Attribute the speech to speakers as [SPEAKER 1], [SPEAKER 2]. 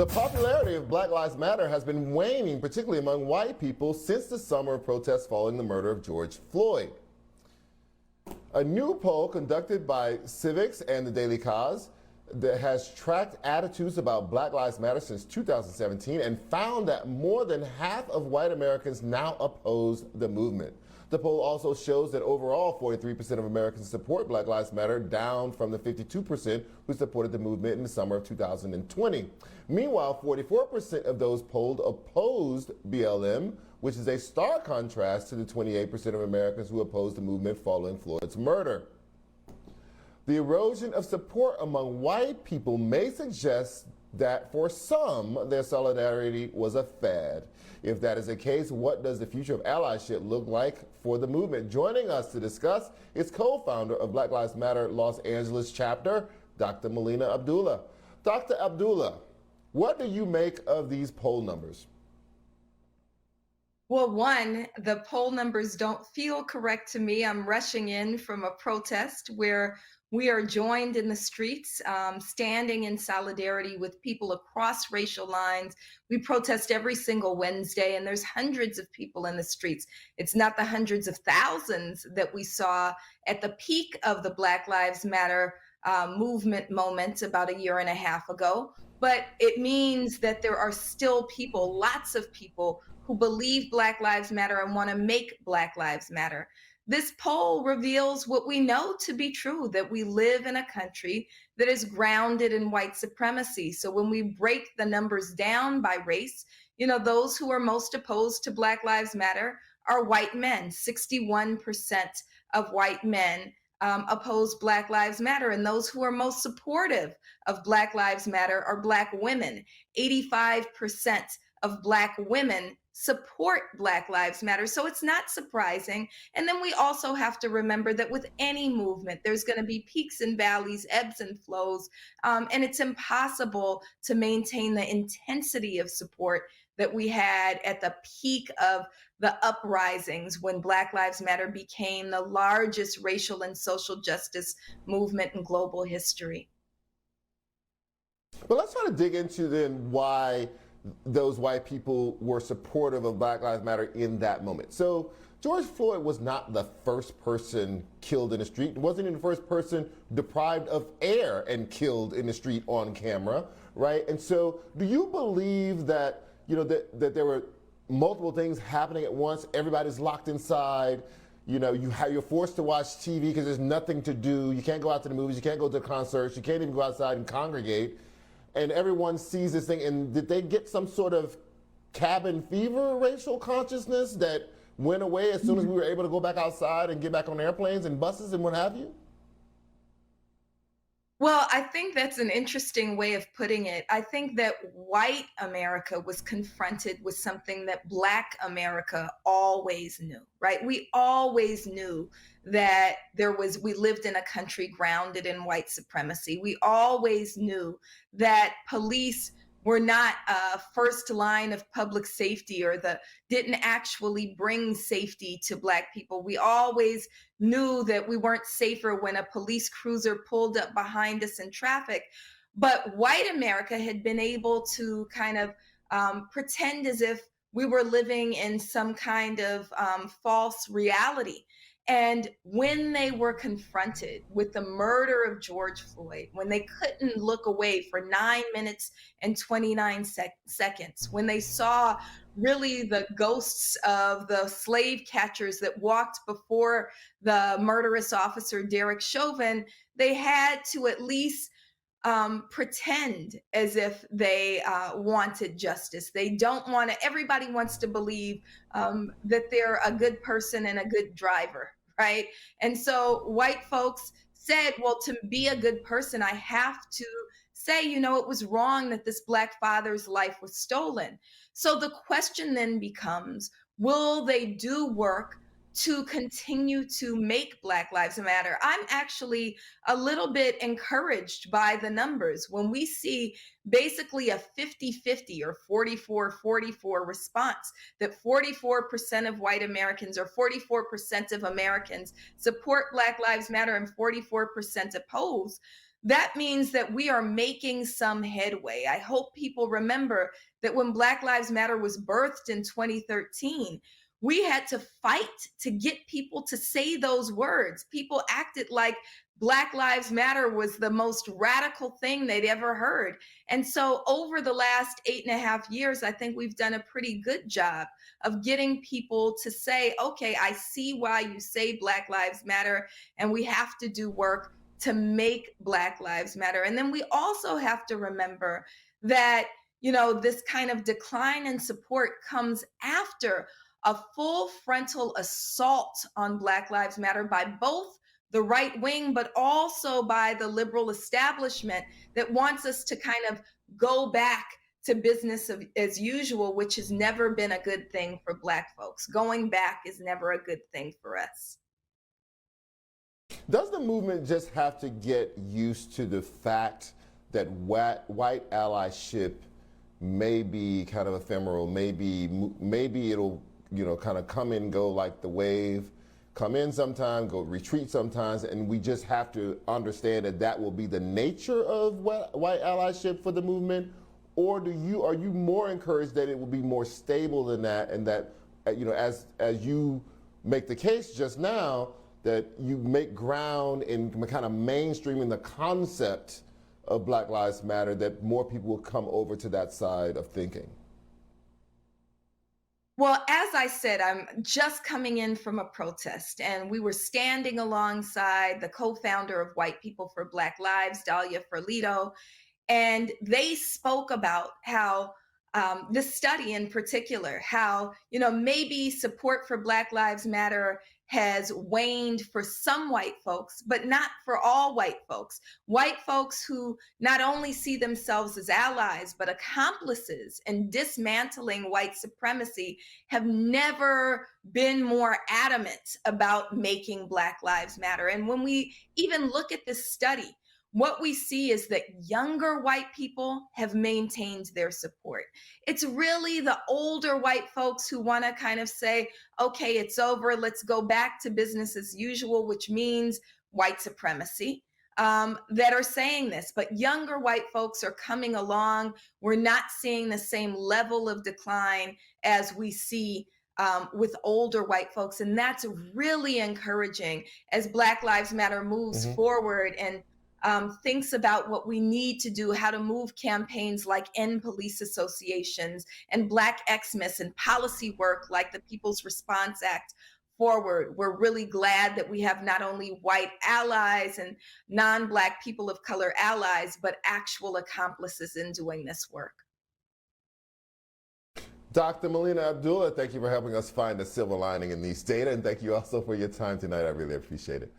[SPEAKER 1] The popularity of Black Lives Matter has been waning, particularly among white people, since the summer of protests following the murder of George Floyd. A new poll conducted by Civiqs and the Daily Kos that has tracked attitudes about Black Lives Matter since 2017 and found that more than half of white Americans now oppose the movement. The poll also shows that overall 43% of Americans support Black Lives Matter, down from the 52% who supported the movement in the summer of 2020. Meanwhile, 44% of those polled opposed BLM, which is a stark contrast to the 28% of Americans who opposed the movement following Floyd's murder. The erosion of support among white people may suggest that for some, their solidarity was a fad. If that is the case, what does the future of allyship look like for the movement? Joining us to discuss is co-founder of Black Lives Matter Los Angeles chapter, Dr. Melina Abdullah. Dr. Abdullah, what do you make of these poll numbers?
[SPEAKER 2] Well, one, the poll numbers don't feel correct to me. I'm rushing in from a protest where we are joined in the streets, standing in solidarity with people across racial lines. We protest every single Wednesday, and there's hundreds of people in the streets. It's not the hundreds of thousands that we saw at the peak of the Black Lives Matter movement moment about a year and a half ago, but it means that there are still people, lots of people, who believe Black Lives Matter and want to make Black Lives Matter. This poll reveals what we know to be true, that we live in a country that is grounded in white supremacy. So when we break the numbers down by race, those who are most opposed to Black Lives Matter are white men. 61% of white men oppose Black Lives Matter. And those who are most supportive of Black Lives Matter are Black women. 85% of Black women support Black Lives Matter. So it's not surprising. And then we also have to remember that with any movement, there's going to be peaks and valleys, ebbs and flows, and it's impossible to maintain the intensity of support that we had at the peak of the uprisings when Black Lives Matter became the largest racial and social justice movement in global history.
[SPEAKER 1] But let's try to dig into then why those white people were supportive of Black Lives Matter in that moment. So George Floyd was not the first person killed in the street. He wasn't even the first person deprived of air and killed in the street on camera, right? And so do you believe that, that there were multiple things happening at once? Everybody's locked inside. You're forced to watch TV because there's nothing to do. You can't go out to the movies. You can't go to the concerts. You can't even go outside and congregate. And everyone sees this thing, and did they get some sort of cabin fever racial consciousness that went away as soon as we were able to go back outside and get back on airplanes and buses and what have you?
[SPEAKER 2] Well, I think that's an interesting way of putting it. I think that white America was confronted with something that Black America always knew, right? We always knew that we lived in a country grounded in white supremacy. We always knew that police were not a first line of public safety or didn't actually bring safety to Black people. We always knew that we weren't safer when a police cruiser pulled up behind us in traffic. But white America had been able to kind of pretend as if we were living in some kind of false reality. And when they were confronted with the murder of George Floyd, when they couldn't look away for 9 minutes and 29 seconds, when they saw really the ghosts of the slave catchers that walked before the murderous officer, Derek Chauvin, they had to at least pretend as if they wanted justice. They don't want to, everybody wants to believe that they're a good person and a good driver, right? And so white folks said, well, to be a good person, I have to say, it was wrong that this Black father's life was stolen. So the question then becomes, will they do work to continue to make Black Lives Matter? I'm actually a little bit encouraged by the numbers. When we see basically a 50-50 or 44-44 response, that 44% of white Americans or 44% of Americans support Black Lives Matter and 44% oppose, that means that we are making some headway. I hope people remember that when Black Lives Matter was birthed in 2013, we had to fight to get people to say those words. People acted like Black Lives Matter was the most radical thing they'd ever heard. And so, over the last 8.5 years, I think we've done a pretty good job of getting people to say, okay, I see why you say Black Lives Matter, and we have to do work to make Black Lives Matter. And then we also have to remember that, this kind of decline in support comes after a full frontal assault on Black Lives Matter by both the right wing, but also by the liberal establishment that wants us to kind of go back to business as usual, which has never been a good thing for Black folks. Going back is never a good thing for us.
[SPEAKER 1] Does the movement just have to get used to the fact that white allyship may be kind of ephemeral, maybe it'll kind of come and go like the wave, come in sometime, go retreat sometimes, and we just have to understand that that will be the nature of white allyship for the movement? Or are you more encouraged that it will be more stable than that, and that as you make the case just now, that you make ground in kind of mainstreaming the concept of Black Lives Matter, that more people will come over to that side of thinking?
[SPEAKER 2] Well, as I said, I'm just coming in from a protest, and we were standing alongside the co founder of White People for Black Lives, Dahlia Ferlito, and they spoke about how this study in particular, how maybe support for Black Lives Matter has waned for some white folks, but not for all white folks. White folks who not only see themselves as allies, but accomplices in dismantling white supremacy have never been more adamant about making Black Lives Matter. And when we even look at this study, what we see is that younger white people have maintained their support. It's really the older white folks who want to kind of say, okay, it's over, let's go back to business as usual, which means white supremacy, that are saying this. But younger white folks are coming along. We're not seeing the same level of decline as we see with older white folks. And that's really encouraging as Black Lives Matter moves forward and thinks about what we need to do, how to move campaigns like End Police Associations and Black Xmas and policy work like the People's Response Act forward. We're really glad that we have not only white allies and non-Black people of color allies, but actual accomplices in doing this work.
[SPEAKER 1] Dr. Melina Abdullah, thank you for helping us find the silver lining in these data, and thank you also for your time tonight. I really appreciate it.